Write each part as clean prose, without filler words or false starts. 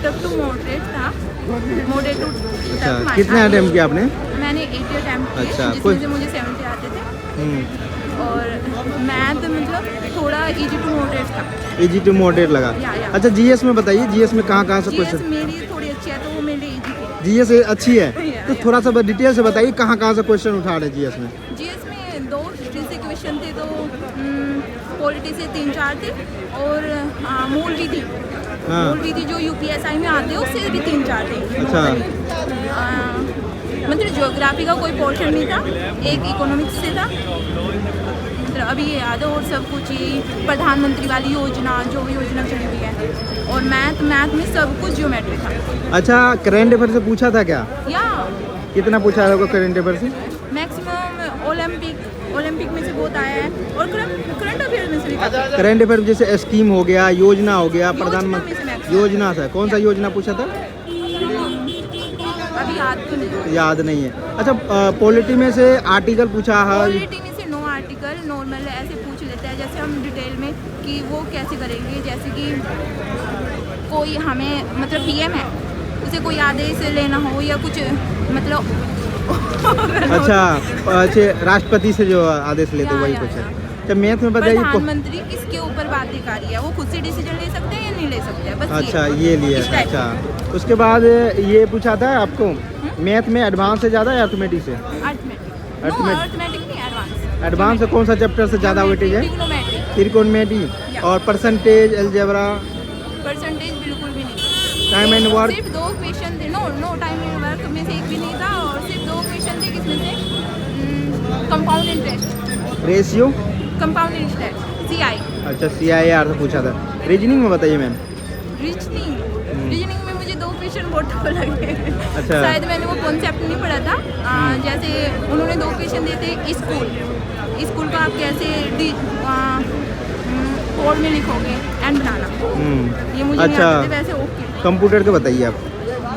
Tough to moderate था, moderate to अच्छा, कितने अटेम्प्ट किया आपने? मैंने 80 अटेम्प्ट किए, अच्छा, जिसमें से मुझे 70 आते थे। और मैथ मतलब थोड़ा इजी टू मॉडरेट था। इजी टू मॉडरेट लगा। या। अच्छा, जीएस में बताइए, जीएस में कहाँ से जीएस क्वेश्चन? मेरी थोड़ी अच्छी है तो वो मेरे लिए इजी थी। जीएस अच्छी है तो थोड़ा सा डिटेल से बताइए कहाँ से क्वेश्चन उठा रहे जीएस में? जीएस में 2 हिस्ट्री से क्वेश्चन थे, तो पॉलिटी से 3-4 थे, और मूल विधि जो यूपीएसआई में आते हैं उससे भी 3-4 थे। अच्छा। मतलब ज्योग्राफी का कोई पोर्शन नहीं था, एक इकोनॉमिक्स से था। मतलब अभी ये याद है, और सब कुछ ही प्रधानमंत्री वाली योजना, जो भी योजना चली हुई है, और मैथ में सब कुछ ज्योमेट्री था। अच्छा, करंट अफेयर से पूछा था क्या? या कितना पूछा था करंट अफेयर से? मैक्सिमम ओलंपिक में से बहुत आया है, और करंट अफेयर में से भी काफी। करंट अफेयर जैसे स्कीम हो गया, योजना हो गया, में से प्रधानमंत्री maximum। योजना से कौन सा योजना पूछा था? अभी याद तो नहीं। याद नहीं है। अच्छा, पॉलिटी में से आर्टिकल पूछा है? पॉलिटी में से 9 आर्टिकल नॉर्मल ऐसे पूछ लेते हैं, जैसे हम डिटेल में कि वो कैसे करेंगे। जैसे कि कोई हमें मतलब पीएम है, उसे कोई आदेश लेना हो या कुछ मतलब अच्छा, राष्ट्रपति से जो आदेश लेते वही कुछ है। अच्छा, मैथ में बताइए। प्रधानमंत्री किसके ऊपर बाध्यकारी है, वो खुद से डिसीजन ले सकते हैं या नहीं ले सकते हैं, बस अच्छा, ये लिया। इस टाइप अच्छा, उसके बाद ये पूछा था आपको मैथ में एडवांस से ज़्यादा या अर्थमेटिक से? अर्थमेटिक नहीं, एडवांस। एडवांस से कौन सा चैप्टर से ज़्यादा वेटेज है? त्रिकोणमिति। और परसेंटेज, अलजेब्रा? परसेंटेज बिल्कुल भी नहीं। Time and work? सिर्फ 2 क्वेश्चन थे। नो टाइम एंड वर्क में से एक भी नहीं था, और सिर्फ 2 क्वेश्चन थे, किसमें से compound interest, ratio? Compound interest, CI. अच्छा, CIR से पूछा था। रीजनिंग में बताइए मैम। रीजनिंग में मुझे 2 क्वेश्चन बहुत टफ लगे। अच्छा। शायद मैंने वो कॉन्सेप्ट नहीं पढ़ा था। जैसे उन्होंने 2 क्वेश्चन दिए थे, स्कूल को आप कैसे कोड में लिखोगे एंड बनाना, ये मुझे नहीं अच्छा। आते थे। वैसे ओके। कंप्यूटर के बताइए आप।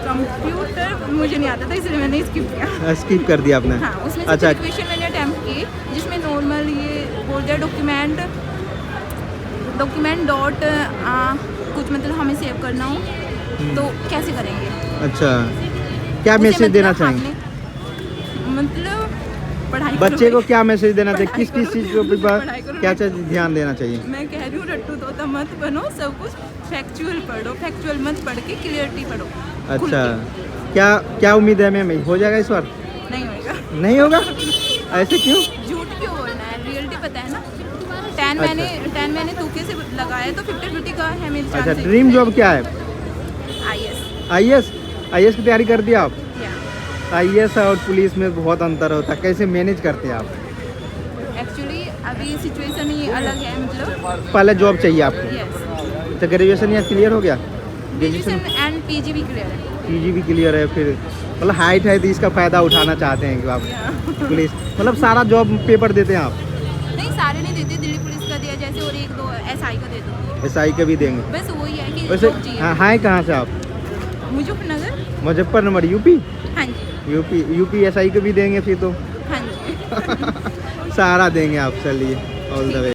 कंप्यूटर मुझे नहीं आता था, इसलिए मैंने स्किप किया। स्किप कर दिया आपने? हाँ, उसमें से अच्छा। क्वेश्चन मैंने अटेम्प्ट किए, जिसमें नॉर्मल ये बोल दिया डॉक्यूमेंट डॉट कुछ मतलब हमें सेव करना हो तो कैसे करेंगे। अच्छा, क्या उसे मैसेज देना मतलब चाहेंगे? मतलब पढ़ाई बच्चे को क्या मैसेज देना चाहिए? पढ़ाई किस करो, चीज़ के ऊपर पढ़ाई करो। क्या चीज़ ध्यान देना चाहिए? मैं कह रही हूँ रट्टू तोता मत बनो, सब कुछ फैक्चुअल पढ़ो, फैक्चुअल मत पढ़ के क्लियरिटी पढ़ो। खुल अच्छा, के। क्या उम्मीद है मैम, हो जाएगा इस बार? नहीं होगा। नहीं होगा? ऐसे क्यों? झूठ क्यों बोलना है, रियलिटी पता है ना। 10 मैंने तुके से लगाया तो 50-50 का है मेरी अच्छा, चांस। ड्रीम जॉब क्या है? आईएएस IAS की तैयारी कर दिया आप? या IAS और पुलिस में बहुत अंतर होता है, कैसे मैनेज करते हैं आप? एक्चुअली अभी सिचुएशन ही अलग है, मतलब पहले जॉब चाहिए आपको। यस। तो ग्रेजुएशन या क्लियर हो गया? ग्रेजुएशन एंड पीजी भी क्लियर है। PG भी क्लियर है, फिर मतलब हाइट है तो इसका फ़ायदा उठाना चाहते हैं कि आप पुलिस मतलब सारा जॉब पेपर देते हैं आप? नहीं, सारे नहीं देते, दिल्ली पुलिस का दिया जैसे, और 1-2 एसआई का दे दो, SI के भी देंगे? बस वही है कि वैसे जॉब चाहिए। हाँ, हैं कहाँ से आप? मुजफ्फरनगर। मुजफ्फरनगर, यूपी? हाँ जी, यूपी SI के भी देंगे फिर तो? हाँ जी। सारा देंगे आप, चलिए, ऑल द वे।